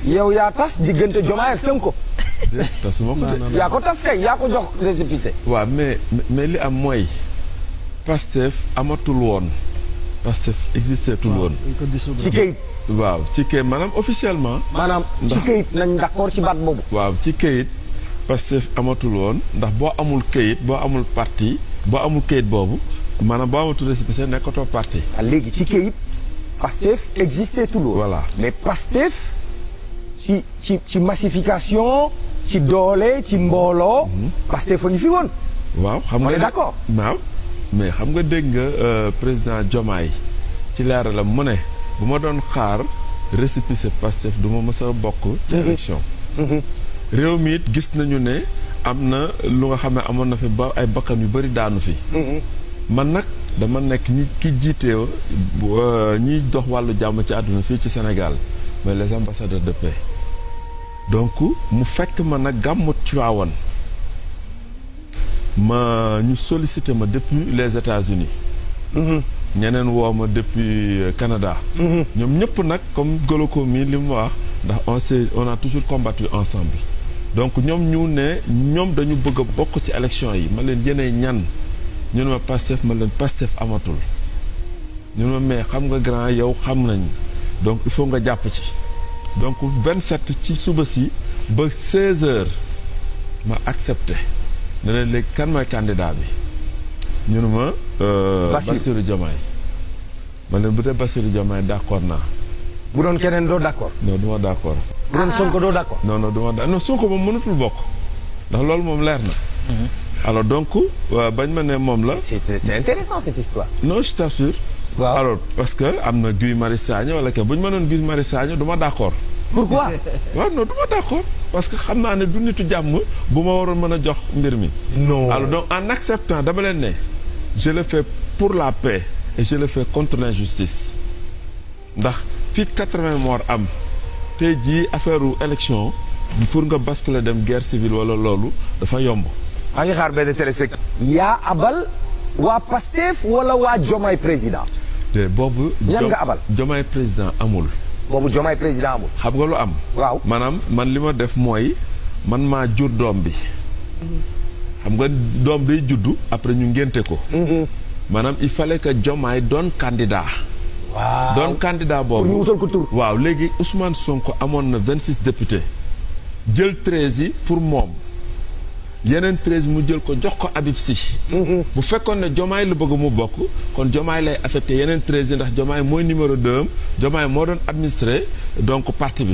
yow yaa tas diggante Diomaye ak Sonko. tasuma ko de. yaa ko tas kay yaa ko jox récépissé. waaw mais li am mooy Pastef amatul woon Pastef existé tul woon. ci kayit. waaw ci kayit maanaam officiellement. maanaam ci kayit nañ d'accord ci baat boobu. waaw ci kayit Pastef amatul woon ndax boo amul kayit boo amul parti boo amul kayit boobu maanaam boo amatul récépissé nekkatoo parti. léegi ci kayit Pastef existé tul woon. voilà mais Pastef ci massification ci doole ci mbooloo. Pastef a ngi fi woon. waaw xam nga on est d'accord. waaw mais xam nga dégg nga président Diomaye ci leeralam mu ne bu ma doon xaar récépissé Pastef du ma mës a bokk. ci élection. réew mi it gis nañu ne am na lu nga xam ne amoon na fi ba ay bakkan yu bëri daanu fi. man nag dama nekk ñi ki jiite ñiy dox wàllu jàmm ci àdduna fii ci Sénégal mais les ambassadeurs de paix. donc mu fekk ma nag gàmmu Tiwaawan ma ñu sollicité ma depuis les États-Unis ñeneen woo ma depuis Canada. ñoom ñëpp nag comme Goloko mi li mu wax ndax on a toujours combattu ensemble. donc ñoom ñu ne ñoom dañu bëgg a bokk ci élection yi ma leen yéenee ñan ñu ne ma Pastef ma leen Pastef amatul ñu ne ma mais xam nga grand yow xam nañ donc il faut nga jàpp ci. donc 27 ci suba si ba 16 heures ma accepté ne leen léegi kan mooy candidat bi ñu ne ma. Bassirou Diomaye. ma leen bu dee Bassirou Diomaye d'accord naa. bu doon keneen doo d'accord. non du ma d'accord. bu doon Sonko doo d'accord. non du ma d'accord non Sonko moom mënatul bokk ndax loolu moom leer na. alors donc bañ ma ne moom la. c'est intéressant cette histoire. non je t'assure. waaw alors parce que am na Guy Marius Sagna wala que bu ñu mënoon Guy Marius Sagna du ma d'accord. pourquoi. waaw non du ma d'accord parce que xam naa ne du nitu jàmm bu ma waroon mën a jox mbir mi. non alors donc en acceptant dama leen ne je le fais pour la paix et je le fais contre l'injustice ndax fii 80 morts am tey jii affaire élection pour nga basculer dem guerre civile wala loolu dafa yomb. maa ngi xaar benn téléspectateur. yaa abal waa Pastef wala waa Diomaye président. te boobu. ñan nga abal Diomaye président amul. boobu Diomaye président amul. xam nga lu am. waaw maanaam man li ma def mooy man maa jur doom bi. xam nga doom day juddu après ñu ngénte ko. maanaam il fallait que Diomaye doon candidat. waaw doon candidat boobu. pour ñu wutal ko tur. waaw léegi Ousmane Sonko amoon na 26 députés. jël 13 yi pour moom. yeneen 13 mu jël ko jox ko Habib Sy. bu fekkoon ne Diomaye la bëgg mu bokk kon Diomaye lay affecté yeneen 13 yi ndax Diomaye mooy numéro 2 Diomaye moo doon administré donc parti bi.